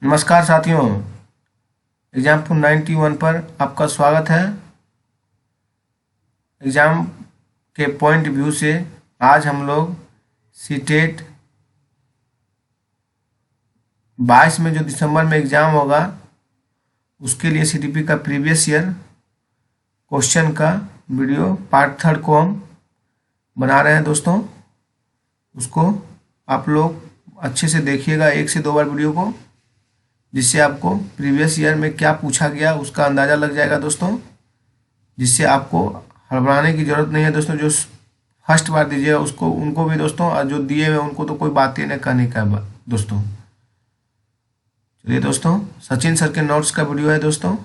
नमस्कार साथियों, एग्जाम 91 पर आपका स्वागत है। एग्ज़ाम के पॉइंट व्यू से आज हम लोग सीटेट 22 में जो दिसंबर में एग्ज़ाम होगा उसके लिए सीटीपी का प्रीवियस ईयर क्वेश्चन का वीडियो पार्ट 3 को हम बना रहे हैं दोस्तों। उसको आप लोग अच्छे से देखिएगा, 1 से 2 बार वीडियो को, जिससे आपको प्रीवियस ईयर में क्या पूछा गया उसका अंदाज़ा लग जाएगा दोस्तों, जिससे आपको हड़बड़ाने की ज़रूरत नहीं है दोस्तों। जो फर्स्ट बार दीजिएगा उसको उनको भी दोस्तों, और जो दिए हुए उनको तो कोई बात ही नहीं कहने का दोस्तों। चलिए दोस्तों, सचिन सर के नोट्स का वीडियो है दोस्तों,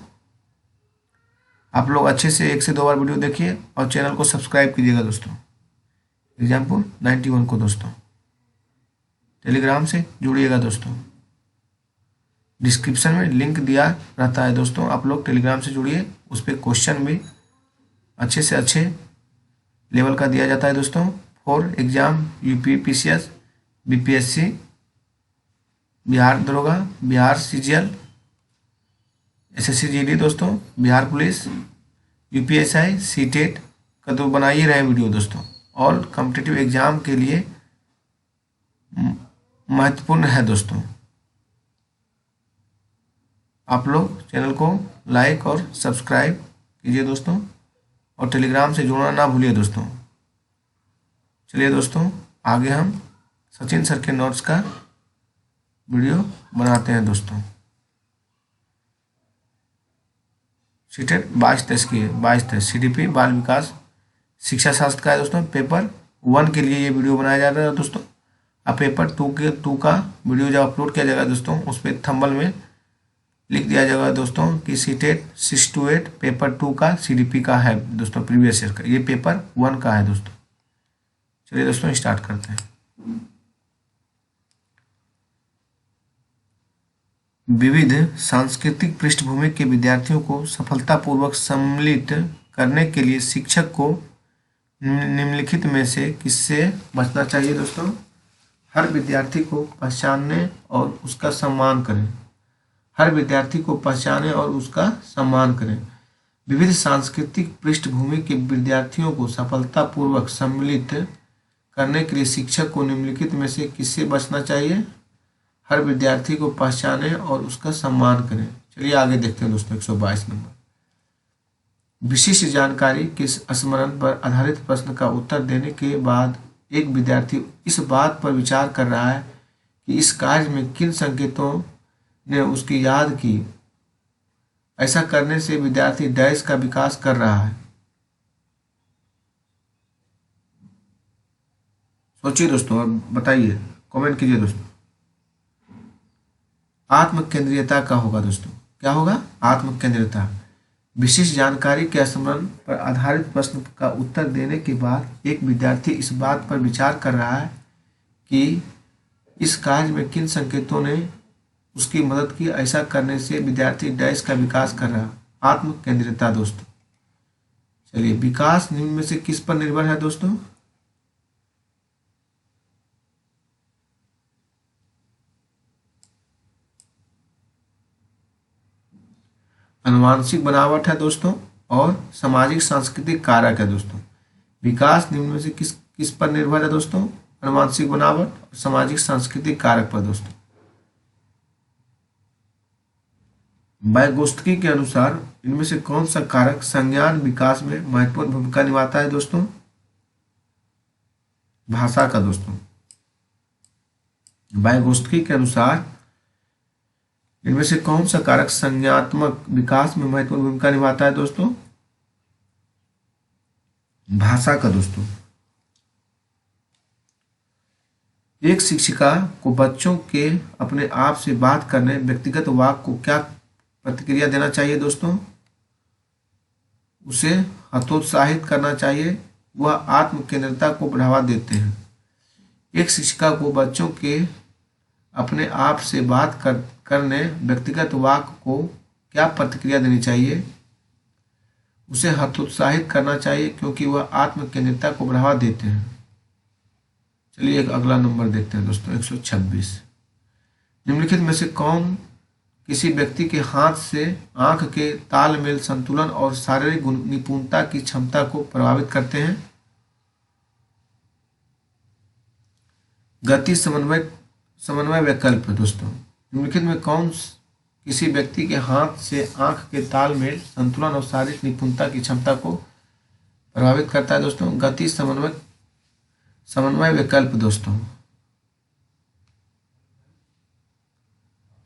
आप लोग अच्छे से 1 से 2 बार वीडियो देखिए और चैनल को सब्सक्राइब कीजिएगा दोस्तों। एग्जाम्पल 91 को दोस्तों टेलीग्राम से जुड़िएगा दोस्तों, डिस्क्रिप्शन में लिंक दिया रहता है दोस्तों, आप लोग टेलीग्राम से जुड़िए। उस पर क्वेश्चन भी अच्छे से अच्छे लेवल का दिया जाता है दोस्तों। For exam UP PCS, BPSC, Bihar दरोगा, बिहार सीजीएल, एसएससी जीडी दोस्तों, बिहार पुलिस, यूपीएसआई, सीटेट का तो बना ही रहे वीडियो दोस्तों। ऑल कॉम्पिटिटिव एग्जाम के लिए महत्वपूर्ण है दोस्तों। आप लोग चैनल को लाइक और सब्सक्राइब कीजिए दोस्तों, और टेलीग्राम से जुड़ना ना भूलिए दोस्तों। चलिए दोस्तों, आगे हम सचिन सर के नोट्स का वीडियो बनाते हैं दोस्तों। सीटेट 22-23 की 22-23 सीडीपी बाल विकास शिक्षा शास्त्र का है दोस्तों। पेपर 1 के लिए ये वीडियो बनाया जा रहा है दोस्तों। अब पेपर 2 का वीडियो जब अपलोड किया जाएगा दोस्तों, उस पर थंबनेल में लिख दिया जाएगा दोस्तों कि सीटेट 6 to 8 पेपर 2 का सीडीपी का है दोस्तों, प्रीवियस ईयर का। ये पेपर 1 का है दोस्तों। चलिए दोस्तों स्टार्ट करते हैं। विविध सांस्कृतिक पृष्ठभूमि के विद्यार्थियों को सफलतापूर्वक सम्मिलित करने के लिए शिक्षक को निम्नलिखित में से किससे बचना चाहिए दोस्तों? हर विद्यार्थी को पहचानने और उसका सम्मान करें। हर विद्यार्थी को पहचानें और उसका सम्मान करें। विविध सांस्कृतिक पृष्ठभूमि के विद्यार्थियों को सफलतापूर्वक सम्मिलित करने के लिए शिक्षक को निम्नलिखित में से किससे बचना चाहिए? हर विद्यार्थी को पहचानें और उसका सम्मान करें। चलिए आगे देखते हैं दोस्तों 122 नंबर। विशिष्ट जानकारी के स्मरण पर आधारित प्रश्न का उत्तर देने के बाद एक विद्यार्थी इस बात पर विचार कर रहा है कि इस कार्य में किन संकेतों ने उसकी याद की। ऐसा करने से विद्यार्थी डैश का विकास कर रहा है। सोचिए दोस्तों और बताइए, कमेंट कीजिए दोस्तों। आत्म केंद्रीयता का होगा दोस्तों। क्या होगा? आत्म केंद्रीयता। विशिष्ट जानकारी के स्मरण पर आधारित प्रश्न का उत्तर देने के बाद एक विद्यार्थी इस बात पर विचार कर रहा है कि इस कार्य में किन संकेतों ने उसकी मदद की। ऐसा करने से विद्यार्थी डैश का विकास कर रहा है। आत्म केंद्रितता दोस्तों। चलिए, विकास निम्न में से किस पर निर्भर है दोस्तों? अनुवांशिक बनावट है दोस्तों, और सामाजिक सांस्कृतिक कारक है दोस्तों। विकास निम्न में से किस पर निर्भर है दोस्तों? अनुवांशिक बनावट और सामाजिक सांस्कृतिक कारक पर दोस्तों। वाइगोत्स्की के अनुसार इनमें से कौन सा कारक संज्ञान विकास में महत्वपूर्ण भूमिका निभाता है दोस्तों? भाषा का दोस्तों। वाइगोत्स्की के अनुसार इनमें से कौन सा कारक संज्ञानात्मक विकास में महत्वपूर्ण भूमिका निभाता है दोस्तों? भाषा का दोस्तों। एक शिक्षिका को बच्चों के अपने आप से बात करने व्यक्तिगत वाक्य को क्या प्रतिक्रिया देना चाहिए दोस्तों? उसे हतोत्साहित करना चाहिए। वह आत्म केंद्रितता को बढ़ावा देते हैं। एक शिक्षिका को बच्चों के अपने आप से बात करने व्यक्तिगत वाक्य को क्या प्रतिक्रिया देनी चाहिए? उसे हतोत्साहित करना चाहिए, क्योंकि वह आत्म केंद्रितता को बढ़ावा देते हैं। चलिए एक अगला नंबर देखते हैं दोस्तों 126। निम्नलिखित में से कौन किसी व्यक्ति के हाथ से आंख के तालमेल, संतुलन और शारीरिक निपुणता की क्षमता को प्रभावित करते हैं? गति समन्वय समन्वय वैकल्प दोस्तों, निम्नलिखित में कौन किसी व्यक्ति के हाथ से आंख के तालमेल, संतुलन और शारीरिक निपुणता की क्षमता को प्रभावित करता है दोस्तों? गति समन्वय समन्वय विकल्प दोस्तों।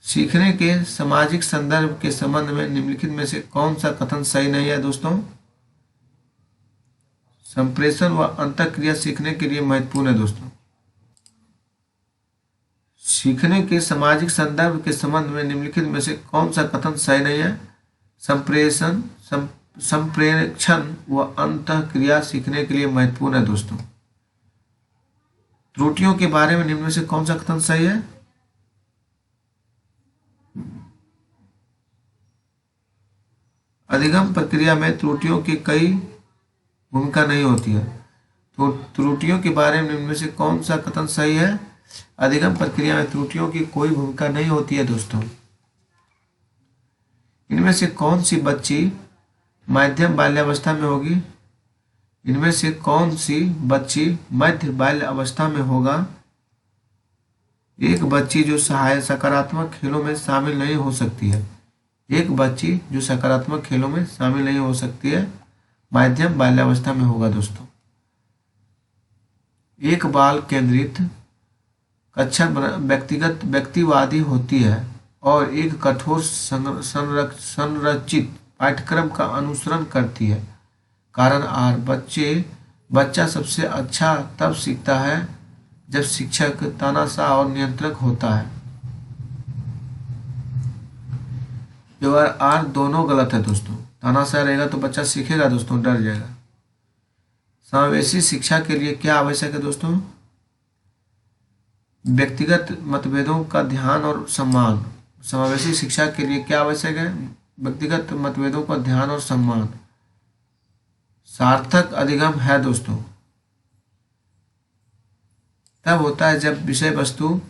सीखने के सामाजिक संदर्भ के संबंध में निम्नलिखित में से कौन सा कथन सही नहीं है दोस्तों? संप्रेषण व अंतःक्रिया सीखने के लिए महत्वपूर्ण है दोस्तों। सीखने के सामाजिक संदर्भ के संबंध में निम्नलिखित में से कौन सा कथन सही नहीं है? संप्रेषण संप्रेक्षण व अंतःक्रिया सीखने के लिए महत्वपूर्ण है दोस्तों। त्रुटियों के बारे में निम्न में से कौन सा कथन सही है? अधिगम प्रक्रिया में त्रुटियों की कई भूमिका नहीं होती है, तो त्रुटियों के बारे में निम्न में से कौन सा कथन सही है? अधिगम प्रक्रिया में त्रुटियों की कोई भूमिका नहीं होती है दोस्तों। इनमें से कौन सी बच्ची मध्यम बाल्यावस्था में होगी? इनमें से कौन सी बच्ची मध्य बाल्य अवस्था में होगा? एक बच्ची जो सकारात्मक खेलों में शामिल नहीं हो सकती है। एक बच्ची जो सकारात्मक खेलों में शामिल नहीं हो सकती है, मध्यम बाल्यावस्था में होगा दोस्तों। एक बाल केंद्रित कक्षा व्यक्तिगत व्यक्तिवादी होती है और एक कठोर संरचित पाठ्यक्रम का अनुसरण करती है। कारण आर बच्चा सबसे अच्छा तब सीखता है जब शिक्षक तानाशाह और नियंत्रक होता है। व्यवहार आर दोनों गलत है दोस्तों। तानाशाह रहेगा तो बच्चा सीखेगा दोस्तों, डर जाएगा। समावेशी शिक्षा के लिए क्या आवश्यक है दोस्तों? व्यक्तिगत मतभेदों का ध्यान और सम्मान। समावेशी शिक्षा के लिए क्या आवश्यक है? व्यक्तिगत मतभेदों का ध्यान और सम्मान। सार्थक अधिगम है दोस्तों तब होता है जब विषय वस्तु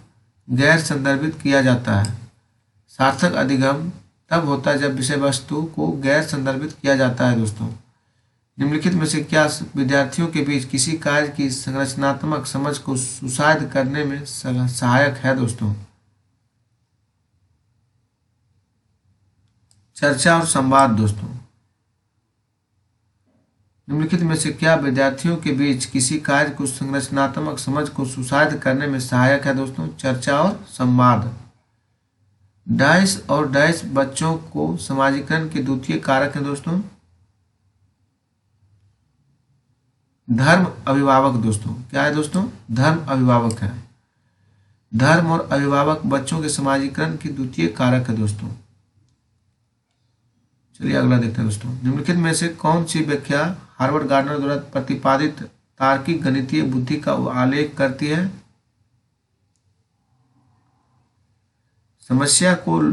गैर संदर्भित किया जाता है। सार्थक अधिगम तब होता है जब विषय वस्तु को गैर संदर्भित किया जाता है दोस्तों। निम्नलिखित में से क्या विद्यार्थियों के बीच किसी कार्य की संरचनात्मक समझ को सुसाइड करने में सहायक है दोस्तों? चर्चा और संवाद दोस्तों। निम्नलिखित में से क्या विद्यार्थियों के बीच किसी कार्य को संरचनात्मक समझ को सुसाइड करने में सहायक है दोस्तों? चर्चा और संवाद। डैश और डैश बच्चों को समाजीकरण के द्वितीय कारक है दोस्तों। धर्म अभिभावक दोस्तों। क्या है दोस्तों? धर्म अभिभावक है। धर्म और अभिभावक बच्चों के समाजीकरण की द्वितीय कारक है दोस्तों। चलिए अगला देखते हैं दोस्तों। निम्नलिखित में से कौन सी व्याख्या हार्वर्ड गार्डनर द्वारा प्रतिपादित तार्किक गणितीय बुद्धि का आलेख करती है? समस्या को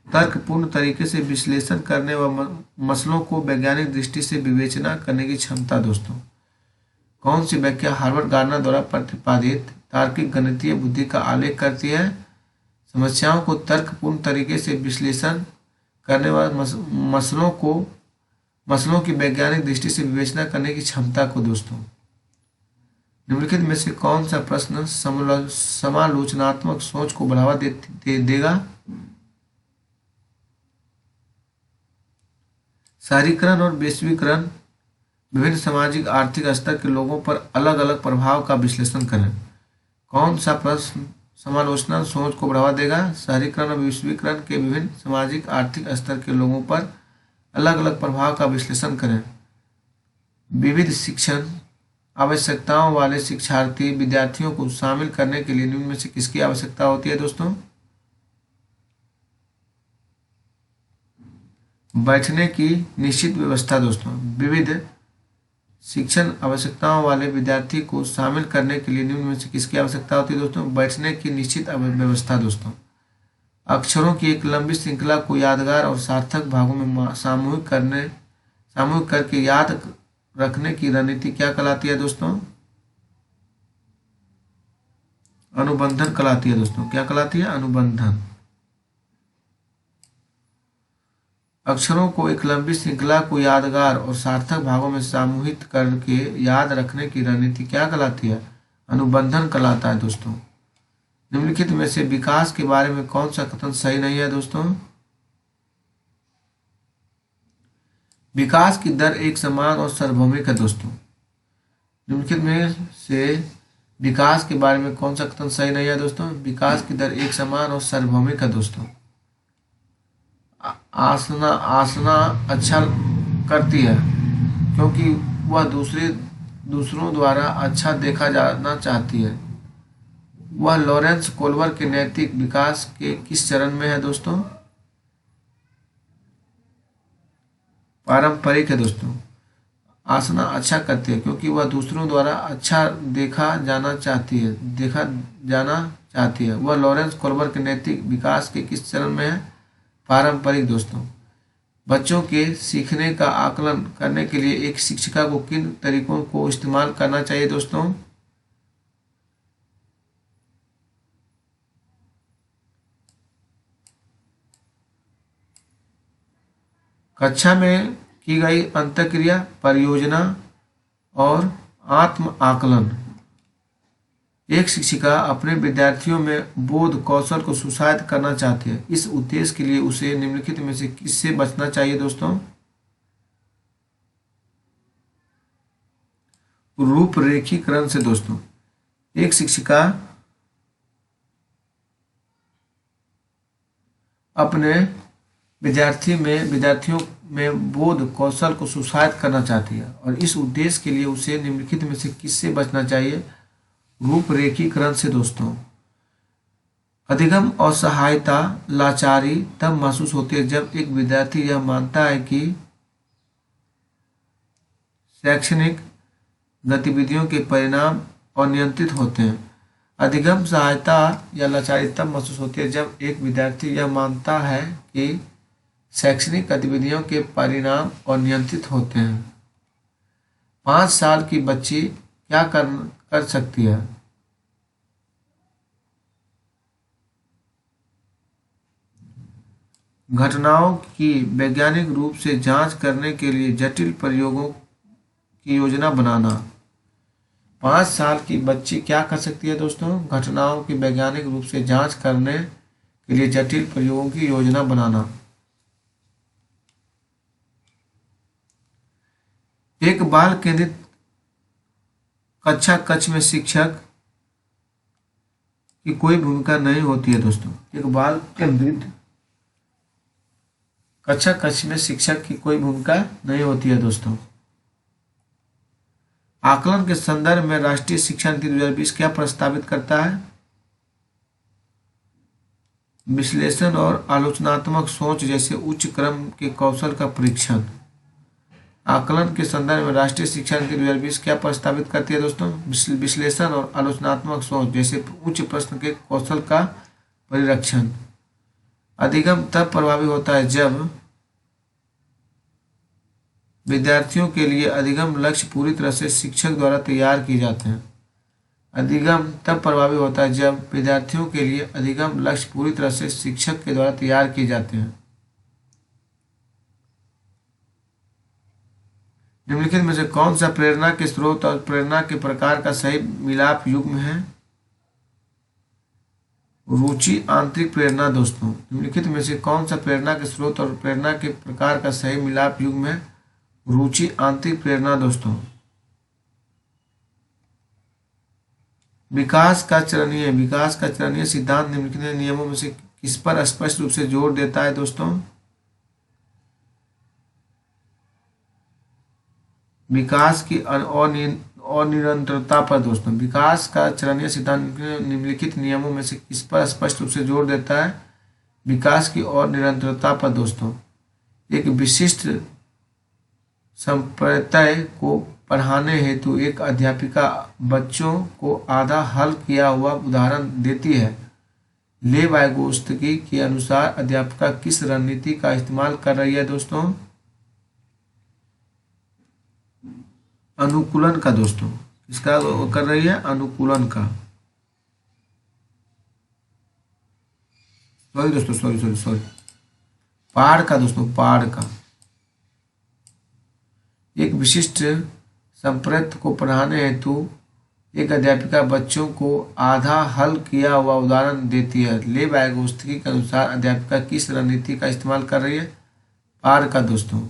तर्कपूर्ण तरीके से विश्लेषण करने व मसलों को वैज्ञानिक दृष्टि से विवेचना करने की क्षमता दोस्तों। कौन सी व्याख्या हार्वर्ड गार्डनर द्वारा प्रतिपादित तार्किक गणितीय बुद्धि का आलेख करती है? समस्याओं को तर्कपूर्ण तरीके से विश्लेषण करने वाले मसलों की वैज्ञानिक दृष्टि से विवेचना करने की क्षमता को दोस्तों। निम्नलिखित में से कौन सा प्रश्न समालोचनात्मक सोच को बढ़ावा देगा? शहरीकरण और वैश्वीकरण विभिन्न सामाजिक आर्थिक स्तर के लोगों पर अलग अलग प्रभाव का विश्लेषण करें। कौन सा प्रश्न समालोचना सोच को बढ़ावा देगा? शहरीकरण और वैश्वीकरण के विभिन्न सामाजिक आर्थिक स्तर के लोगों पर अलग अलग प्रभाव का विश्लेषण करें। विविध शिक्षण आवश्यकताओं वाले शिक्षार्थी विद्यार्थियों को शामिल करने के लिए निम्न में से किसकी आवश्यकता होती है दोस्तों? बैठने की निश्चित व्यवस्था दोस्तों। विविध शिक्षण आवश्यकताओं वाले विद्यार्थी को शामिल करने के लिए निम्न में से किसकी आवश्यकता होती है दोस्तों? बैठने की निश्चित व्यवस्था दोस्तों। अक्षरों की एक लंबी श्रृंखला को यादगार और सार्थक भागों में सामूहिक करके याद रखने की रणनीति क्या कहलाती है दोस्तों? अनुबंधन कहलाती है दोस्तों। क्या कहलाती है? अनुबंधन। अक्षरों को एक लंबी श्रृंखला को यादगार और सार्थक भागों में समूहित करके याद रखने की रणनीति क्या कहलाती है? अनुबंधन कहलाता है दोस्तों। निम्नलिखित में से विकास के बारे में कौन सा कथन सही नहीं है दोस्तों? विकास की दर एक समान और सार्वभौमिक है दोस्तों। निम्नलिखित में से विकास के बारे में कौन सा कथन सही नहीं है दोस्तों? विकास की दर एक समान और सार्वभौमिक है दोस्तों। आसना आसना अच्छा करती है क्योंकि वह दूसरों द्वारा अच्छा देखा जाना चाहती है। वह लॉरेंस कोल्बर के नैतिक विकास के किस चरण में है दोस्तों? पारंपरिक है दोस्तों। आसना अच्छा करती है क्योंकि वह दूसरों द्वारा अच्छा देखा जाना चाहती है। वह लॉरेंस कोल्बर के नैतिक विकास के किस चरण में है? पारंपरिक दोस्तों। बच्चों के सीखने का आकलन करने के लिए एक शिक्षिका को किन तरीकों को इस्तेमाल करना चाहिए दोस्तों? कक्षा में की गई अंतःक्रिया, परियोजना और आत्म आकलन। एक शिक्षिका अपने विद्यार्थियों में बोध कौशल को सुशायद करना चाहती है। इस उद्देश्य के लिए उसे निम्नलिखित में से किससे बचना चाहिए दोस्तों? रूपरेखीकरण से दोस्तों। एक शिक्षिका अपने विद्यार्थियों में बोध कौशल को सुशायद करना चाहती है और इस उद्देश्य के लिए उसे निम्नलिखित में से किससे बचना चाहिए? रूपरेखीकरण से दोस्तों। अधिगम असहायता लाचारी तब महसूस होती है जब एक विद्यार्थी यह मानता है कि शैक्षणिक गतिविधियों के परिणाम अनियंत्रित होते हैं। अधिगम सहायता या लाचारी तब महसूस होती है जब एक विद्यार्थी यह मानता है कि शैक्षणिक गतिविधियों के परिणाम अनियंत्रित होते हैं। 5 साल की बच्ची क्या कर सकती है? घटनाओं की वैज्ञानिक रूप से जांच करने के लिए जटिल प्रयोगों की योजना बनाना। 5 साल की बच्ची क्या कर सकती है दोस्तों? घटनाओं की वैज्ञानिक रूप से जांच करने के लिए जटिल प्रयोगों की योजना बनाना। एक बाल केंद्रित कक्ष में शिक्षक की कोई भूमिका नहीं होती है दोस्तों। एक बाल केंद्रित कक्ष में शिक्षक की कोई भूमिका नहीं होती है दोस्तों। आकलन के संदर्भ में राष्ट्रीय शिक्षा नीति 2020 क्या प्रस्तावित करता है? विश्लेषण और आलोचनात्मक सोच जैसे उच्च क्रम के कौशल का परीक्षण। आकलन के संदर्भ में राष्ट्रीय शिक्षा नीति 2020 क्या प्रस्तावित करती है दोस्तों? विश्लेषण और आलोचनात्मक सोच जैसे उच्च प्रश्न के कौशल का परीक्षण। अधिगम तब प्रभावी होता है जब विद्यार्थियों के लिए अधिगम लक्ष्य पूरी तरह से शिक्षक द्वारा तैयार किए जाते हैं। अधिगम तब प्रभावी होता है जब विद्यार्थियों के लिए अधिगम लक्ष्य पूरी तरह से शिक्षक के द्वारा तैयार किए जाते हैं। निम्नलिखित में से कौन सा प्रेरणा के स्रोत और प्रेरणा के प्रकार का सही मिलाप युग्म है? रुचि आंतरिक प्रेरणा दोस्तों। निम्नलिखित में से कौन सा प्रेरणा के स्रोत और प्रेरणा के प्रकार का सही मिलाप युग्म है? रुचि आंतरिक प्रेरणा दोस्तों। विकास का चरणीय सिद्धांत निम्नलिखित नियमों में से किस पर स्पष्ट रूप से जोर देता है दोस्तों? विकास की अनिरंतरता पर दोस्तों। विकास का चरणीय सिद्धांत निम्नलिखित नियमों में से किस पर स्पष्ट रूप से जोर देता है? विकास की अनिरंतरता पर दोस्तों। एक विशिष्ट संप्रदाय को पढ़ाने हेतु एक अध्यापिका बच्चों को आधा हल किया हुआ उदाहरण देती है। ले वाइगोत्स्की के अनुसार अध्यापिका किस रणनीति का इस्तेमाल कर रही है दोस्तों? अनुकूलन का दोस्तों। किसका कर रही है? अनुकूलन का। सॉरी दोस्तों, सॉरी। पाठ का दोस्तों, पाठ का एक विशिष्ट संप्रदाय को पढ़ाने हेतु एक अध्यापिका बच्चों को आधा हल किया हुआ उदाहरण देती है। ले वाइगोत्स्की के अनुसार अध्यापिका किस रणनीति का इस्तेमाल कर रही है? पाठ का दोस्तों।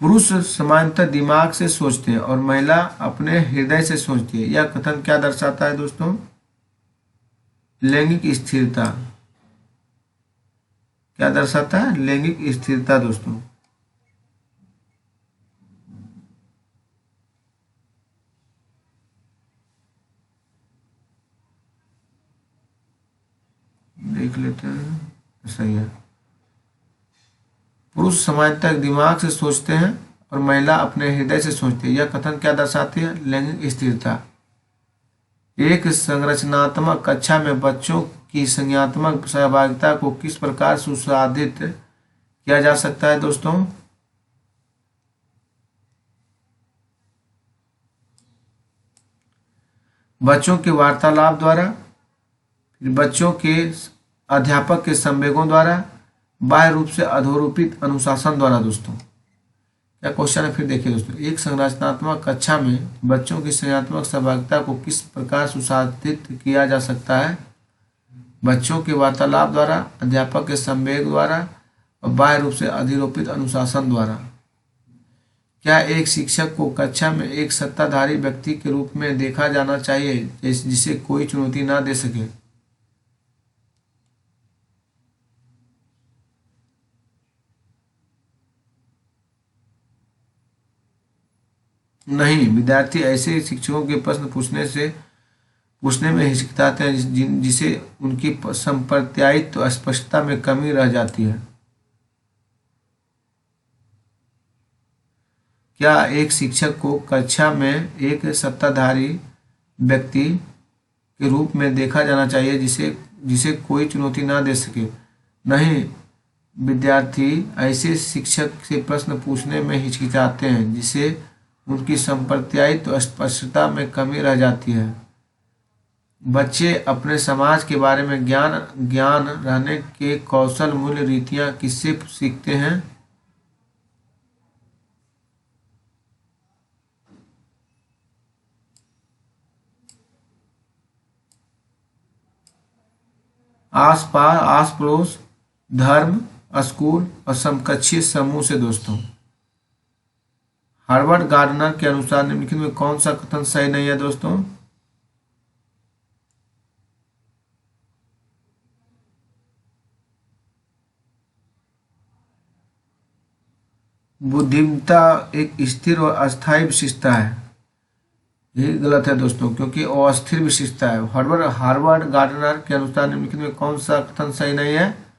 पुरुष सामान्यतः दिमाग से सोचते हैं और महिला अपने हृदय से सोचती है। यह कथन क्या दर्शाता है दोस्तों? लैंगिक स्थिरता। क्या दर्शाता है? लैंगिक स्थिरता दोस्तों। देख लेते हैं, सही है। पुरुष सामान्यतः दिमाग से सोचते हैं और महिला अपने हृदय से सोचती है। यह कथन क्या दर्शाती है? लैंगिक स्थिरता। एक संरचनात्मक कक्षा में बच्चों की संज्ञानात्मक सहभागिता को किस प्रकार सुसाधित किया जा सकता है दोस्तों? बच्चों के वार्तालाप द्वारा, फिर बच्चों के अध्यापक के संवेगों द्वारा, बाह्य रूप से अधोरूपित अनुशासन द्वारा दोस्तों। क्या क्वेश्चन है? फिर देखिए दोस्तों, एक संरचनात्मक कक्षा में बच्चों की संज्ञानात्मक सहभागिता को किस प्रकार सुसाधित किया जा सकता है? बच्चों के वार्तालाप द्वारा, अध्यापक के संवेग द्वारा और बाह्य रूप से अधिरोपित अनुशासन द्वारा। क्या एक शिक्षक को कक्षा में एक सत्ताधारी व्यक्ति के रूप में देखा जाना चाहिए जिसे कोई चुनौती ना दे सके? नहीं, विद्यार्थी ऐसे शिक्षकों के प्रश्न पूछने में हिचकिचाते हैं जिसे उनकी संप्रत्यायित्व स्पष्टता में कमी रह जाती है। क्या एक शिक्षक को कक्षा में एक सत्ताधारी व्यक्ति के रूप में देखा जाना चाहिए जिसे कोई चुनौती ना दे सके? नहीं, विद्यार्थी ऐसे शिक्षक से प्रश्न पूछने में हिचकिचाते हैं जिसे उनकी संप्रत्यायित्व स्पष्टता में कमी रह जाती है। बच्चे अपने समाज के बारे में ज्ञान रहने के कौशल, मूल्य, रीतियां किससे सीखते हैं? आस पड़ोस, धर्म, स्कूल और समकक्षीय समूह से दोस्तों। हार्वर्ड गार्डनर के अनुसार निम्नलिखित में कौन सा कथन सही नहीं है दोस्तों? बुद्धिमत्ता एक स्थिर और अस्थायी विशेषता है। ये गलत है दोस्तों, क्योंकि वो अस्थिर विशेषता है। हार्वर्ड गार्डनर के अनुसार निम्नलिखित में कौन सा कथन सही नहीं है?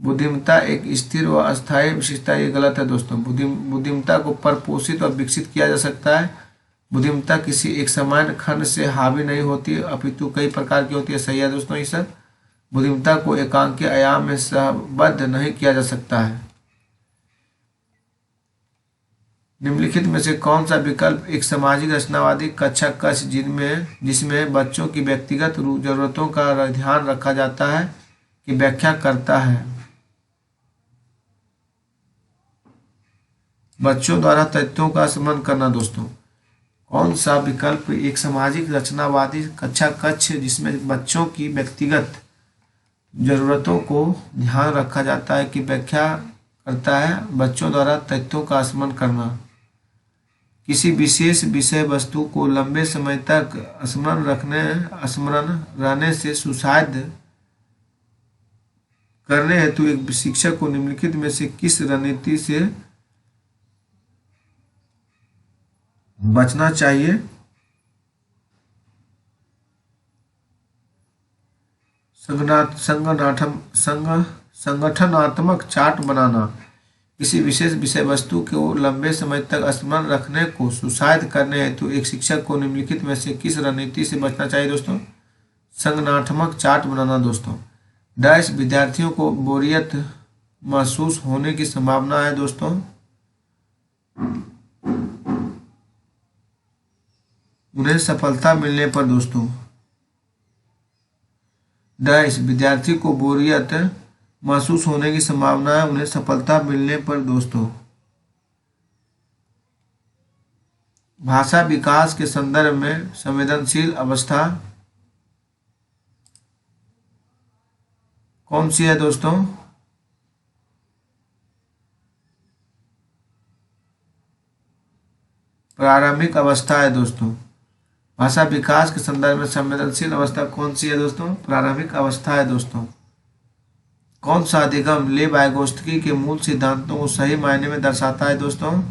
बुद्धिमत्ता एक स्थिर व अस्थायी विशेषता। ये गलत है दोस्तों। बुद्धिमत्ता को परिपोषित और विकसित किया जा सकता है। बुद्धिमत्ता किसी एक सामान्य खंड से हावी नहीं होती, अपितु कई प्रकार की होती है। सही है दोस्तों ये सब। बुद्धिमत्ता को एकांकीय आयाम में सहबद्ध नहीं किया जा सकता है। निम्नलिखित में से कौन सा विकल्प एक सामाजिक रचनावादी कक्षा कक्ष जिसमें बच्चों की व्यक्तिगत जरूरतों का ध्यान रखा जाता है की व्याख्या करता है? बच्चों द्वारा तथ्यों का स्मरण करना दोस्तों। कौन सा विकल्प एक सामाजिक रचनावादी कक्षा कक्ष जिसमें बच्चों की व्यक्तिगत जरूरतों को ध्यान रखा जाता है की व्याख्या करता है? बच्चों द्वारा तथ्यों का स्मरण करना। किसी विशेष विषय वस्तु को लंबे समय तक स्मरण रहने से सुसाध्य करने हेतु एक शिक्षक को निम्नलिखित में से किस रणनीति से बचना चाहिए? संगठनात्मक चार्ट बनाना। किसी विशेष विषय वस्तु को लंबे समय तक स्मरण रखने को सुसाध्य करने हेतु एक शिक्षक को निम्नलिखित में से किस रणनीति से बचना चाहिए दोस्तों? संगठनात्मक चार्ट बनाना दोस्तों। डैश विद्यार्थियों को बोरियत महसूस होने की संभावना है दोस्तों। उन्हें सफलता मिलने पर दोस्तों। डैश विद्यार्थी को बोरियत महसूस होने की संभावना है उन्हें सफलता मिलने पर दोस्तों। भाषा विकास के संदर्भ में संवेदनशील अवस्था कौन सी है दोस्तों? प्रारंभिक अवस्था है दोस्तों। भाषा विकास के संदर्भ में संवेदनशील अवस्था कौन सी है दोस्तों? प्रारंभिक अवस्था है दोस्तों। कौन सा अधिगम ले वाइगोत्स्की के मूल सिद्धांतों को सही मायने में दर्शाता है दोस्तों?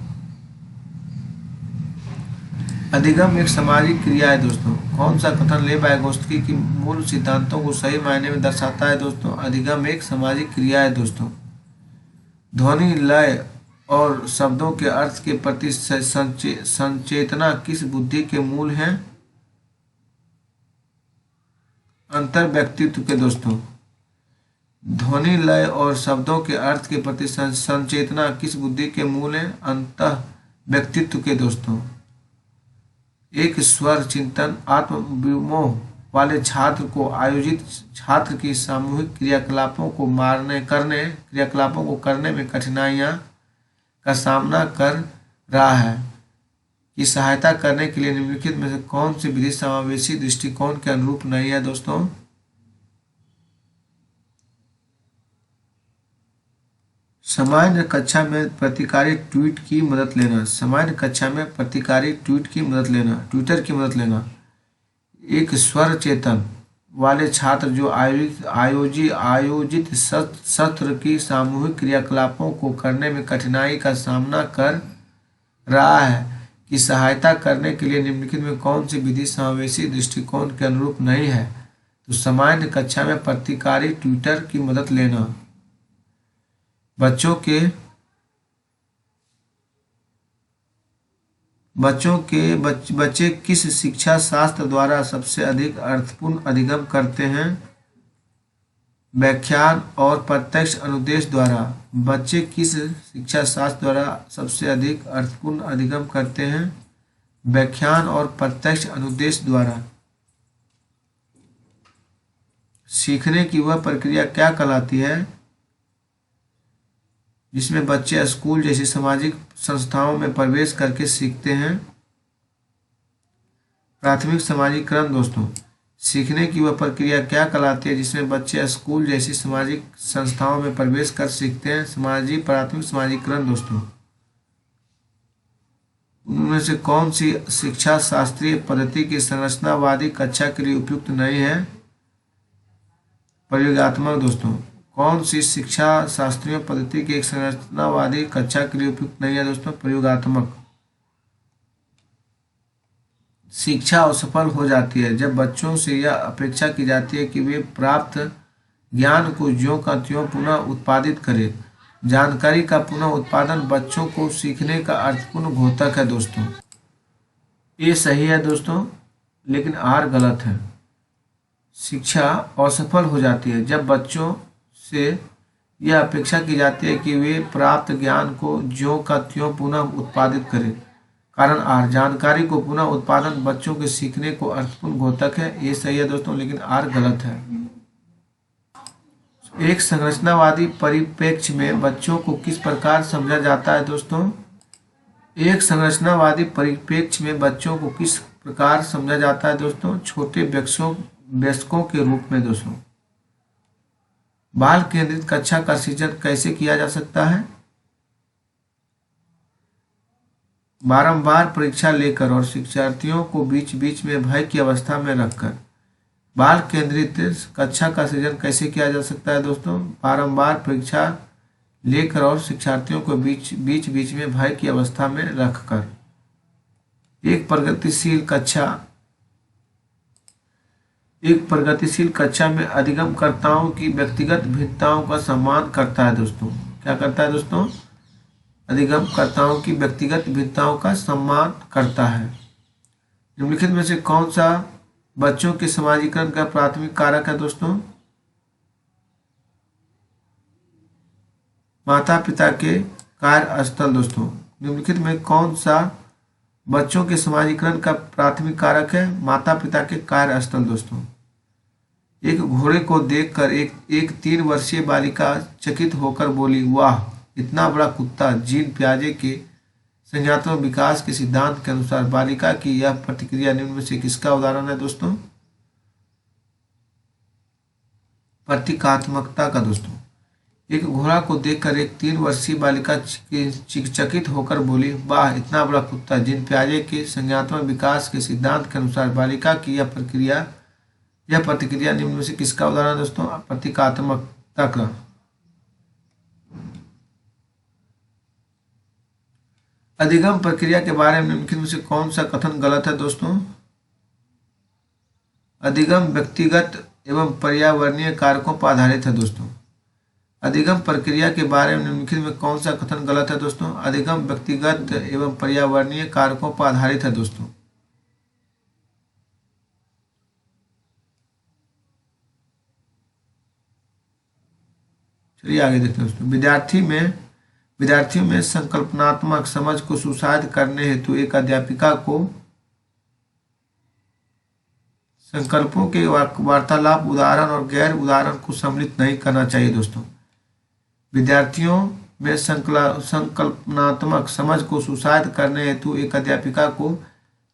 अधिगम एक सामाजिक क्रिया है दोस्तों। कौन सा कथन ले वाइगोत्स्की की मूल सिद्धांतों को सही मायने में दर्शाता है दोस्तों? अधिगम एक सामाजिक क्रिया है दोस्तों। ध्वनि, लय और शब्दों के अर्थ के प्रति संचेतना किस बुद्धि के मूल हैं? अंतर व्यक्तित्व के दोस्तों। ध्वनि, लय और शब्दों के अर्थ के प्रति संचेतना किस बुद्धि के मूल है? अंतः व्यक्तित्व के दोस्तों। एक स्वर चिंतन आत्मविमोह वाले छात्र को आयोजित छात्र की सामूहिक क्रियाकलापों को करने में कठिनाइयां का सामना कर रहा है की सहायता करने के लिए निम्नलिखित में से कौन सी विधि समावेशी दृष्टिकोण के अनुरूप नहीं है दोस्तों? सामान्य कक्षा में प्रतिकारी ट्वीट की मदद लेना। सामान्य कक्षा में प्रतिकारी ट्वीट की मदद लेना, ट्विटर की मदद लेना। एक स्वर चेतन वाले छात्र जो आयोजित सत्र की सामूहिक क्रियाकलापों को करने में कठिनाई का सामना कर रहा है की सहायता करने के लिए निम्नलिखित में कौन सी विधि समावेशी दृष्टिकोण के अनुरूप नहीं है? तो सामान्य कक्षा में प्रतिकारी ट्विटर की मदद लेना। बच्चे किस शिक्षा शास्त्र द्वारा सबसे अधिक अर्थपूर्ण अधिगम करते हैं? व्याख्यान और प्रत्यक्ष अनुदेश द्वारा। बच्चे किस शिक्षा शास्त्र द्वारा सबसे अधिक अर्थपूर्ण अधिगम करते हैं? व्याख्यान और प्रत्यक्ष अनुदेश द्वारा। सीखने की वह प्रक्रिया क्या कहलाती है जिसमें बच्चे स्कूल जैसी सामाजिक संस्थाओं में प्रवेश करके सीखते हैं? प्राथमिक समाजीकरण दोस्तों। सीखने की वह प्रक्रिया क्या कहलाती है जिसमें बच्चे स्कूल जैसी सामाजिक संस्थाओं में प्रवेश कर सीखते हैं? प्राथमिक समाजीकरण दोस्तों। उनमें से कौन सी शिक्षा शास्त्रीय पद्धति की संरचनावादी कक्षा के लिए उपयुक्त नहीं है? प्रयोगात्मक दोस्तों। कौन सी शिक्षा शास्त्रीय पद्धति की एक संरचनावादी कक्षा के लिए उपयुक्त नहीं है दोस्तों? प्रयोगात्मक। शिक्षा असफल हो जाती है जब बच्चों से यह अपेक्षा की जाती है कि वे प्राप्त ज्ञान को ज्यों का त्यों पुनः उत्पादित करें। जानकारी का पुनः उत्पादन बच्चों को सीखने का अर्थपूर्ण घोतक है दोस्तों। ये सही है दोस्तों, लेकिन आर गलत है। शिक्षा असफल हो जाती है जब बच्चों से यह अपेक्षा की जाती है कि वे प्राप्त ज्ञान को ज्यों का त्यों पुनः उत्पादित करें। कारण आर, जानकारी को पुनः उत्पादन बच्चों के सीखने को अर्थपूर्ण घोतक है। ये सही है दोस्तों, लेकिन आर गलत है। एक संरचनावादी परिप्रेक्ष्य में बच्चों को किस प्रकार समझा जाता है दोस्तों? एक संरचनावादी परिप्रेक्ष्य में बच्चों को किस प्रकार समझा जाता है दोस्तों? छोटे वयस्कों के रूप में दोस्तों। बाल केंद्रित कक्षा का सृजन कैसे किया जा सकता है? बारंबार परीक्षा लेकर और शिक्षार्थियों को बीच बीच में भय की अवस्था में रखकर। बाल केंद्रित कक्षा का सृजन कैसे किया जा सकता है दोस्तों? बारंबार परीक्षा लेकर और शिक्षार्थियों को बीच बीच में भय की अवस्था में रखकर। एक प्रगतिशील कक्षा में अधिगमकर्ताओं की व्यक्तिगत भिन्नताओं का सम्मान करता है दोस्तों। क्या करता है दोस्तों? अधिगमकर्ताओं की व्यक्तिगत भिन्नताओं का सम्मान करता है। निम्नलिखित में से कौन सा बच्चों के समाजीकरण का प्राथमिक कारक है दोस्तों? माता पिता के कार्यस्थल दोस्तों, निम्नलिखित में कौन सा बच्चों के समाजीकरण का प्राथमिक कारक है? माता पिता के कार्यस्थल दोस्तों। एक घोड़े को देखकर एक 3 वर्षीय बालिका चकित होकर बोली, वाह इतना बड़ा कुत्ता। जीन पियाजे के संज्ञानात्मक विकास के सिद्धांत के अनुसार बालिका की यह प्रतिक्रिया निम्न में से किसका उदाहरण है दोस्तों? प्रतीकात्मकता का दोस्तों। एक घोड़ा को देखकर एक 3 वर्षीय बालिका चकित होकर बोली, वाह इतना बड़ा कुत्ता। जीन पियाजे के संज्ञानात्मक विकास के सिद्धांत के अनुसार बालिका की यह प्रतिक्रिया निम्न में से किसका उदाहरण है दोस्तों? प्रतीकात्मकता का। अधिगम प्रक्रिया के बारे में निम्नलिखित में से कौन सा कथन गलत है दोस्तों? अधिगम व्यक्तिगत एवं पर्यावरणीय कारकों पर आधारित है दोस्तों। अधिगम प्रक्रिया के बारे में निम्नलिखित में कौन सा कथन गलत है दोस्तों? अधिगम व्यक्तिगत एवं पर्यावरणीय कारकों पर आधारित है दोस्तों। चलिए आगे देखते हैं दोस्तों। विद्यार्थियों में संकल्पनात्मक समझ को सुशायद करने हेतु एक अध्यापिका को संकल्पों के वार्तालाप, उदाहरण और गैर उदाहरण को सम्मिलित नहीं करना चाहिए दोस्तों। विद्यार्थियों में संकल्पनात्मक समझ को सुशायद करने हेतु एक अध्यापिका को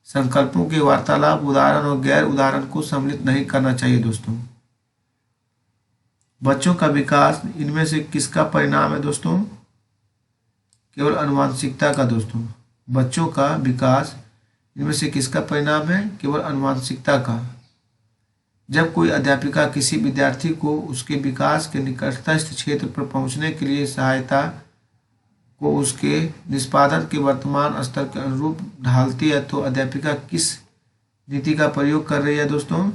संकल्पों के वार्तालाप, उदाहरण और गैर उदाहरण को सम्मिलित नहीं करना चाहिए दोस्तों। बच्चों का विकास इनमें से किसका परिणाम है दोस्तों? केवल अनुवांशिकता का दोस्तों। बच्चों का विकास इनमें से किसका परिणाम है? केवल अनुवांशिकता का। जब कोई अध्यापिका किसी विद्यार्थी को उसके विकास के निकटस्थ क्षेत्र पर पहुंचने के लिए सहायता को उसके निष्पादन के वर्तमान स्तर के अनुरूप ढालती है, तो अध्यापिका किस नीति का प्रयोग कर रही है दोस्तों?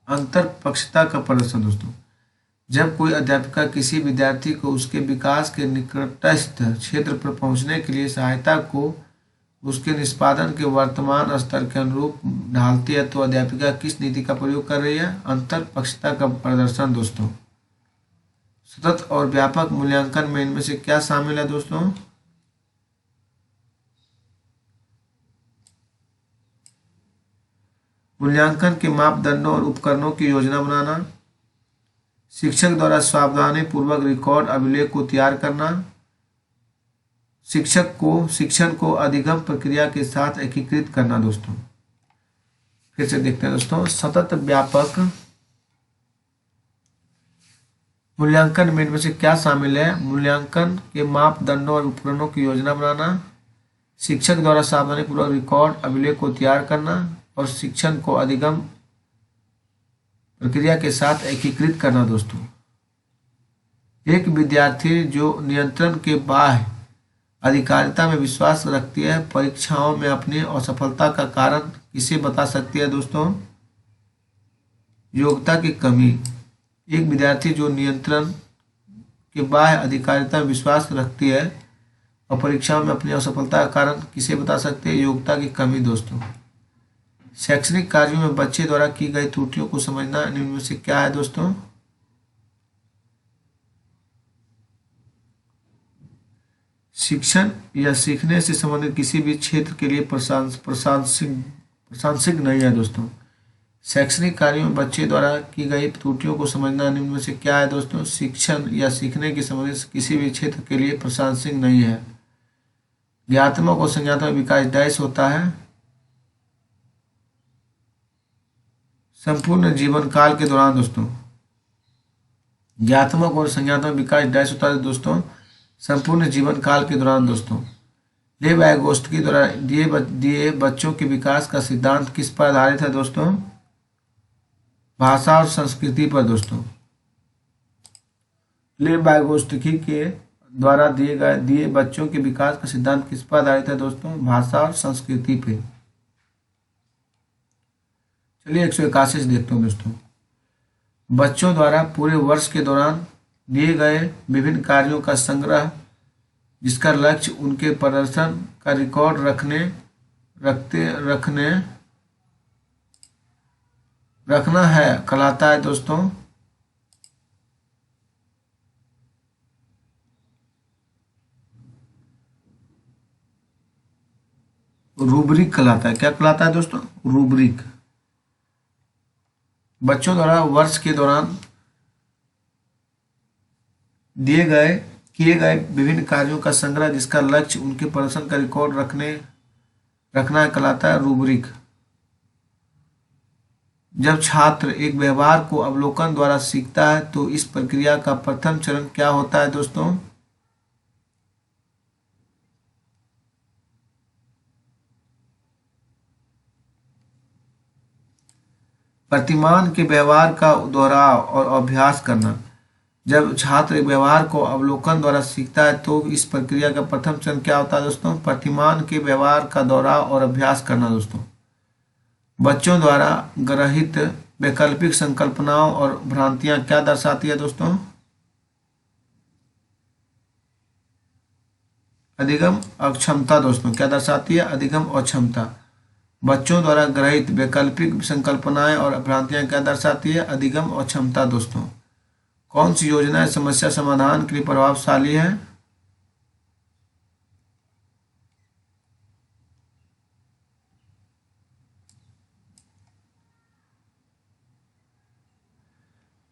अंतरपक्षता का प्रदर्शन दोस्तों। जब कोई अध्यापिका किसी विद्यार्थी को उसके विकास के निकटस्थ क्षेत्र पर पहुंचने के लिए सहायता को उसके निष्पादन के वर्तमान स्तर के अनुरूप ढालती है, तो अध्यापिका किस नीति का प्रयोग कर रही है? अंतरपक्षता का प्रदर्शन दोस्तों। सतत और व्यापक मूल्यांकन में इनमें से क्या शामिल है दोस्तों? मूल्यांकन के मापदंडों और उपकरणों की योजना बनाना, शिक्षक द्वारा सावधानी पूर्वक रिकॉर्ड अभिलेख को तैयार करना, शिक्षण को अधिगम प्रक्रिया के साथ एकीकृत करना दोस्तों। फिर से देखते हैं दोस्तों। सतत व्यापक मूल्यांकन में इनमें से क्या शामिल है? मूल्यांकन के मापदंडों और उपकरणों की योजना बनाना, शिक्षक द्वारा सावधानी पूर्वक रिकॉर्ड अभिलेख को तैयार करना और शिक्षण को अधिगम प्रक्रिया के साथ एकीकृत करना दोस्तों। एक विद्यार्थी जो नियंत्रण के बाह्य अधिकारिता में विश्वास रखती है, परीक्षाओं में अपनी असफलता का कारण किसे बता सकती है दोस्तों? योग्यता की कमी। एक विद्यार्थी जो नियंत्रण के बाह्य अधिकारिता में विश्वास रखती है और परीक्षाओं में अपनी असफलता का कारण किसे बता सकते हैं? योग्यता की कमी दोस्तों। शैक्षणिक कार्यों में बच्चे द्वारा की गई त्रुटियों को समझना निम्न में से क्या है दोस्तों? शिक्षण या सीखने से संबंधित किसी भी क्षेत्र के लिए प्रासंगिक नहीं है दोस्तों। शैक्षणिक कार्यों में बच्चे द्वारा की गई त्रुटियों को समझना निम्न में से क्या है दोस्तों? शिक्षण या सीखने के संबंधित किसी भी क्षेत्र के लिए प्रासंगिक नहीं है। ज्ञानात्मक और संज्ञानात्मक विकास डैश होता है संपूर्ण जीवन काल के दौरान दोस्तों। ज्ञानात्मक और संज्ञानात्मक विकास डैश होता है दोस्तों संपूर्ण जीवन काल के दौरान दोस्तों। लेव वाइगोत्स्की द्वारा दिए बच्चों के विकास का सिद्धांत किस पर आधारित है दोस्तों? भाषा और संस्कृति पर दोस्तों। लेव वाइगोत्स्की के द्वारा दिए बच्चों के विकास का सिद्धांत किस पर आधारित है दोस्तों? भाषा और संस्कृति पे। चलिए 181 देखते हैं दोस्तों। बच्चों द्वारा पूरे वर्ष के दौरान दिए गए विभिन्न कार्यों का संग्रह जिसका लक्ष्य उनके प्रदर्शन का रिकॉर्ड रखना है कहलाता है दोस्तों रूब्रिक कहलाता है। क्या कहलाता है दोस्तों? रूब्रिक। बच्चों द्वारा वर्ष के दौरान दिए गए किए गए विभिन्न कार्यों का संग्रह जिसका लक्ष्य उनके प्रदर्शन का रिकॉर्ड रखना कहलाता है रूब्रिक। जब छात्र एक व्यवहार को अवलोकन द्वारा सीखता है तो इस प्रक्रिया का प्रथम चरण क्या होता है दोस्तों? प्रतिमान के व्यवहार का दोहराव और अभ्यास करना। जब छात्र एक व्यवहार को अवलोकन द्वारा सीखता है तो इस प्रक्रिया का प्रथम चरण क्या होता है दोस्तों? प्रतिमान के व्यवहार का दोहराव और अभ्यास करना। दोस्तों, बच्चों द्वारा ग्रहित वैकल्पिक संकल्पनाओं और भ्रांतियां क्या दर्शाती है दोस्तों? अधिगम अक्षमता। दोस्तों, क्या दर्शाती है? अधिगम अक्षमता। बच्चों द्वारा ग्रहित वैकल्पिक संकल्पनाएं और भ्रांतियां क्या दर्शाती है? अधिगम अक्षमता। दोस्तों, कौन सी योजना समस्या समाधान के लिए प्रभावशाली है?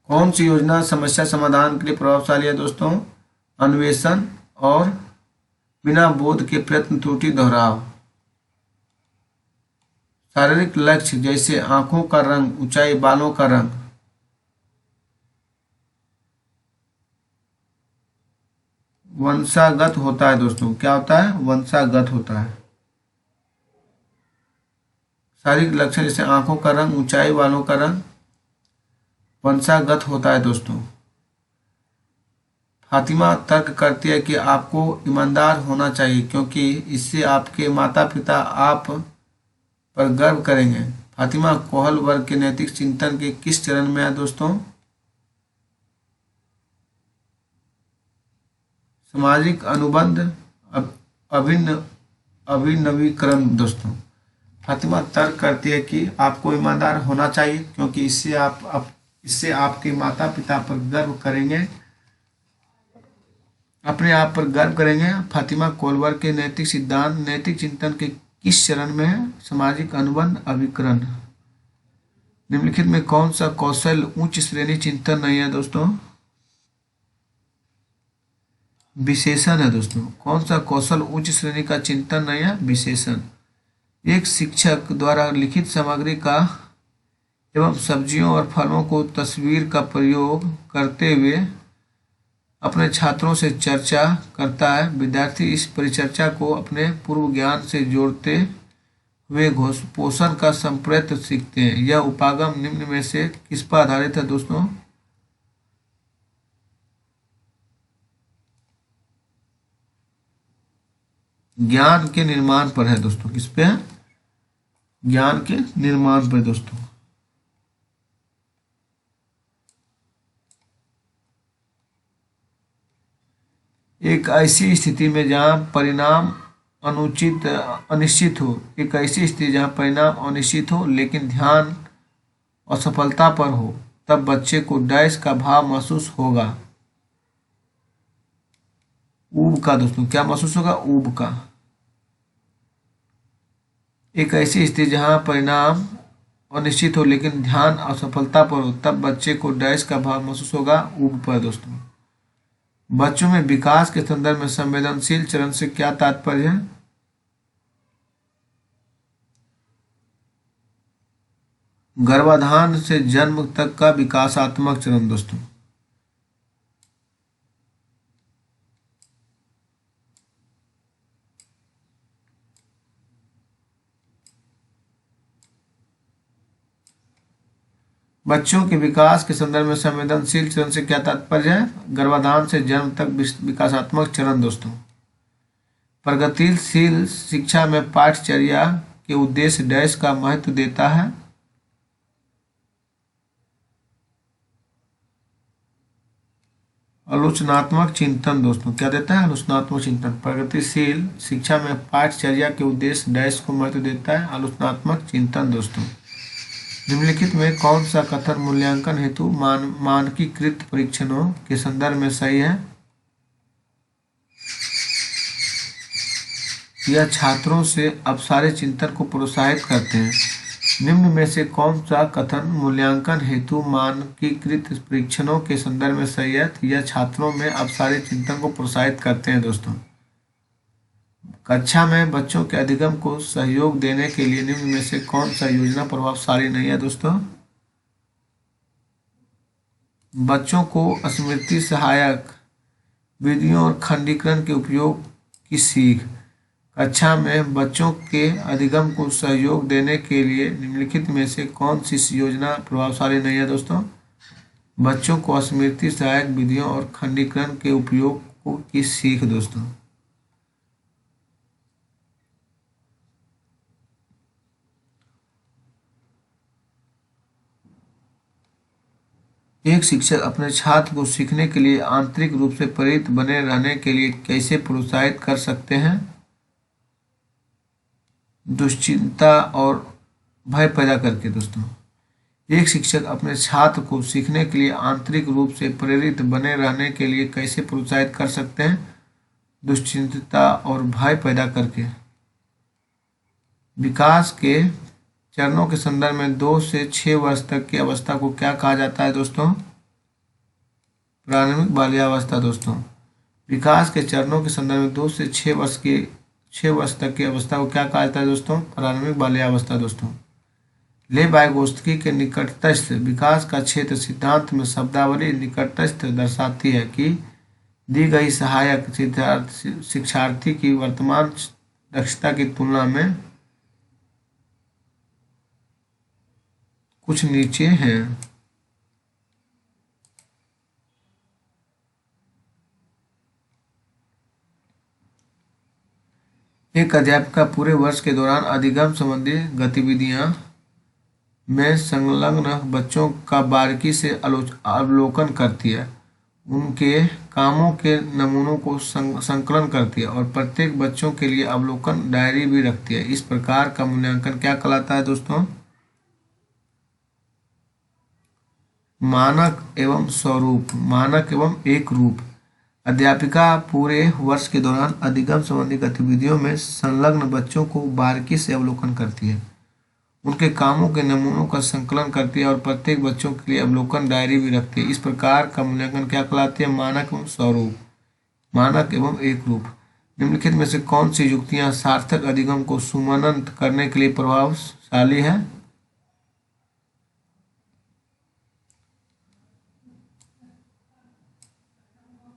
कौन सी योजना समस्या समाधान के लिए प्रभावशाली है दोस्तों? अन्वेषण और बिना बोध के प्रयत्न त्रुटि दोहराव। शारीरिक लक्ष्य जैसे आंखों का रंग, ऊंचाई, बालों का रंग वंशागत होता है। दोस्तों, क्या होता है? वंशागत होता है। शारीरिक लक्षण जैसे आंखों का रंग, ऊंचाई, बालों का रंग वंशागत होता है। दोस्तों, फातिमा तर्क करती है कि आपको ईमानदार होना चाहिए क्योंकि इससे आपके माता पिता आप पर गर्व करेंगे। फातिमा कोहल वर्ग के नैतिक चिंतन के किस चरण में है दोस्तों? सामाजिक अनुबंध, अभिन्न अभिनवीकरण। दोस्तों, फातिमा तर्क करती है कि आपको ईमानदार होना चाहिए क्योंकि इससे आपके माता पिता पर गर्व करेंगे, अपने आप पर गर्व करेंगे। फातिमा कोलवर के नैतिक सिद्धांत नैतिक चिंतन के किस चरण में है? सामाजिक अनुबंध अभिकरण। निम्नलिखित में कौन सा कौशल उच्च श्रेणी चिंतन नहीं है दोस्तों? विशेषण है। दोस्तों, कौन सा कौशल उच्च श्रेणी का चिंतन नहीं है? विशेषण। एक शिक्षक द्वारा लिखित सामग्री का एवं सब्जियों और फलों को तस्वीर का प्रयोग करते हुए अपने छात्रों से चर्चा करता है। विद्यार्थी इस परिचर्चा को अपने पूर्व ज्ञान से जोड़ते हुए पोषण का संप्रयुक्त सीखते हैं। यह उपागम निम्न में से किस पर आधारित है दोस्तों? ज्ञान के निर्माण पर है। दोस्तों, किस पे है? ज्ञान के निर्माण पर। दोस्तों, एक ऐसी स्थिति में जहां परिणाम अनिश्चित हो, एक ऐसी स्थिति जहां परिणाम अनिश्चित हो लेकिन ध्यान असफलता पर हो, तब बच्चे को डैश का भाव महसूस होगा। ऊब का। दोस्तों, क्या महसूस होगा? ऊब का। एक ऐसी स्थिति जहां परिणाम अनिश्चित हो लेकिन ध्यान असफलता पर हो, तब बच्चे को डैश का भाव महसूस होगा। ऊब पर। दोस्तों, बच्चों में विकास के संदर्भ में संवेदनशील चरण से क्या तात्पर्य है? गर्भाधान से जन्म तक का विकासात्मक चरण। दोस्तों, बच्चों के विकास के संदर्भ में संवेदनशील चरण से क्या तात्पर्य है? गर्भाधान से जन्म तक विकासात्मक चरण। दोस्तों, प्रगतिशील शिक्षा में पाठचर्या के उद्देश्य डैश का महत्व देता है। आलोचनात्मक चिंतन। दोस्तों, क्या देता है? आलोचनात्मक चिंतन। प्रगतिशील शिक्षा में पाठचर्या के उद्देश्य डैश को महत्व देता है। आलोचनात्मक चिंतन। दोस्तों, निम्नलिखित में कौन सा कथन मूल्यांकन हेतु मानकीकृत परीक्षणों के संदर्भ में सही है? यह छात्रों से अपसारी चिंतन को प्रोत्साहित करते हैं। निम्न में से कौन सा कथन मूल्यांकन हेतु मानकीकृत परीक्षणों के संदर्भ में सही है? यह छात्रों में अपसारी चिंतन को प्रोत्साहित करते हैं दोस्तों। कक्षा में बच्चों के अधिगम को सहयोग देने के लिए निम्न में से कौन सा योजना प्रभावशाली नहीं है दोस्तों? बच्चों को स्मृति सहायक विधियों और खंडीकरण के उपयोग की सीख। कक्षा में बच्चों के अधिगम को सहयोग देने के लिए निम्नलिखित में से कौन सी योजना प्रभावशाली नहीं है दोस्तों? बच्चों को स्मृति सहायक विधियों और खंडीकरण के उपयोग की सीख दोस्तों। एक शिक्षक अपने छात्र को सीखने के लिए आंतरिक रूप से प्रेरित बने रहने के लिए कैसे प्रोत्साहित कर सकते हैं? दुश्चिंता और भय पैदा करके दोस्तों। एक शिक्षक अपने छात्र को सीखने के लिए आंतरिक रूप से प्रेरित बने रहने के लिए कैसे प्रोत्साहित कर सकते हैं? दुश्चिंता और भय पैदा करके। विकास के चरणों के संदर्भ में 2 से 6 वर्ष तक की अवस्था को क्या कहा जाता है दोस्तों? प्रारंभिक बाल्यावस्था दोस्तों। विकास के चरणों के संदर्भ में 2 से 6 वर्ष तक की अवस्था को क्या कहा जाता है दोस्तों? प्रारंभिक बाल्यावस्था दोस्तों। लेव वाइगोत्स्की के निकटस्थ विकास का क्षेत्र सिद्धांत में शब्दावली निकटस्थ दर्शाती है कि दी गई सहायक शिक्षार्थी की वर्तमान दक्षता की तुलना में कुछ नीचे हैं। एक अध्यापिका पूरे वर्ष के दौरान अधिगम संबंधी गतिविधियां में संलग्न बच्चों का बारीकी से अवलोकन करती है, उनके कामों के नमूनों को संकलन करती है और प्रत्येक बच्चों के लिए अवलोकन डायरी भी रखती है। इस प्रकार का मूल्यांकन क्या कहलाता है दोस्तों? मानक एवं स्वरूप। मानक एवं एक रूप। अध्यापिका पूरे वर्ष के दौरान अधिगम संबंधी गतिविधियों में संलग्न बच्चों को बारीकी से अवलोकन करती है, उनके कामों के नमूनों का संकलन करती है और प्रत्येक बच्चों के लिए अवलोकन डायरी भी रखती है। इस प्रकार का मूल्यांकन क्या कहलाती है? मानक एवं स्वरूप। मानक एवं एक रूप। निम्नलिखित में से कौन सी युक्तियां सार्थक अधिगम को सुमनंत करने के लिए प्रभावशाली है?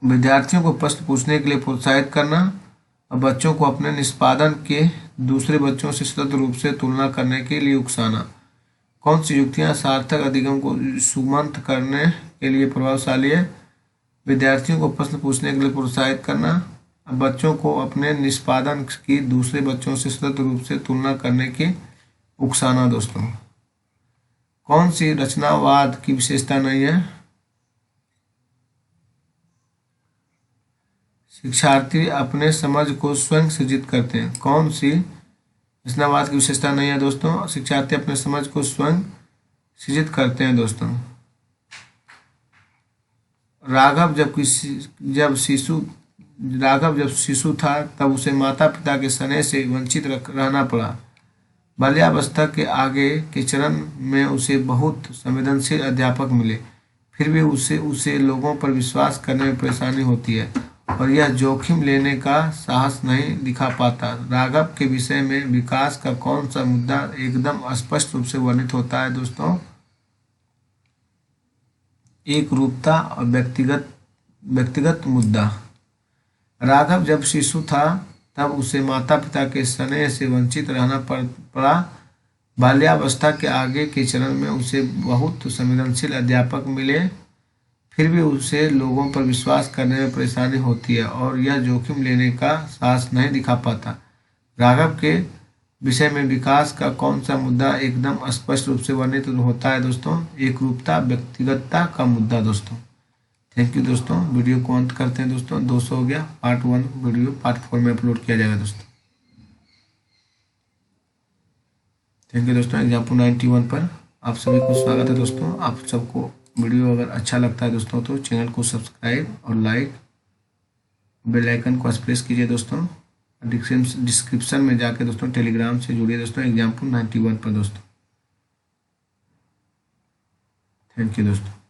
विद्यार्थियों को प्रश्न पूछने के लिए प्रोत्साहित करना और बच्चों को अपने निष्पादन के दूसरे बच्चों से सतत रूप से तुलना करने के लिए उकसाना। कौन सी युक्तियां सार्थक अधिगम को सुमंत करने के लिए प्रभावशाली है? विद्यार्थियों को प्रश्न पूछने के लिए प्रोत्साहित करना और बच्चों को अपने निष्पादन की दूसरे बच्चों से सतत रूप से तुलना करने की उकसाना दोस्तों। कौन सी रचनावाद की विशेषता नहीं है? शिक्षार्थी अपने समझ को स्वयं सृजित करते हैं। कौन सी रचनावाद की विशेषता नहीं है दोस्तों? शिक्षार्थी अपने समझ को स्वयं सृजित करते हैं दोस्तों। राघव जब शिशु था तब उसे माता पिता के स्नेह से वंचित रहना पड़ा। बाल्यावस्था के आगे के चरण में उसे बहुत संवेदनशील अध्यापक मिले, फिर भी उसे लोगों पर विश्वास करने में परेशानी होती है और यह जोखिम लेने का साहस नहीं दिखा पाता। राघव के विषय में विकास का कौन सा मुद्दा एकदम स्पष्ट रूप से वर्णित होता है दोस्तों? एक रूपता और व्यक्तिगत मुद्दा। राघव जब शिशु था तब उसे माता पिता के स्नेह से वंचित रहना पड़ा। बाल्यावस्था के आगे के चरण में उसे बहुत संवेदनशील अध्यापक मिले, फिर भी उसे लोगों पर विश्वास करने में परेशानी होती है और यह जोखिम लेने का साहस नहीं दिखा पाता। राघव के विषय में विकास का कौन सा मुद्दा एकदम स्पष्ट रूप से वर्णित होता है दोस्तों? एकरूपता, व्यक्तिगतता का मुद्दा दोस्तों। थैंक यू दोस्तों। वीडियो को अंत करते हैं दोस्तों। 200 हो गया। पार्ट 1 वीडियो पार्ट 4 में अपलोड किया जाएगा दोस्तों। थैंक यू दोस्तों। एग्जाम्पल 91 पर आप सभी को स्वागत है दोस्तों। आप सबको वीडियो अगर अच्छा लगता है दोस्तों तो चैनल को सब्सक्राइब और लाइक, बेल आइकन को प्रेस कीजिए दोस्तों। डिस्क्रिप्शन में जाके दोस्तों टेलीग्राम से जुड़िए दोस्तों एग्जाम्पल 91 पर दोस्तों। थैंक यू दोस्तों।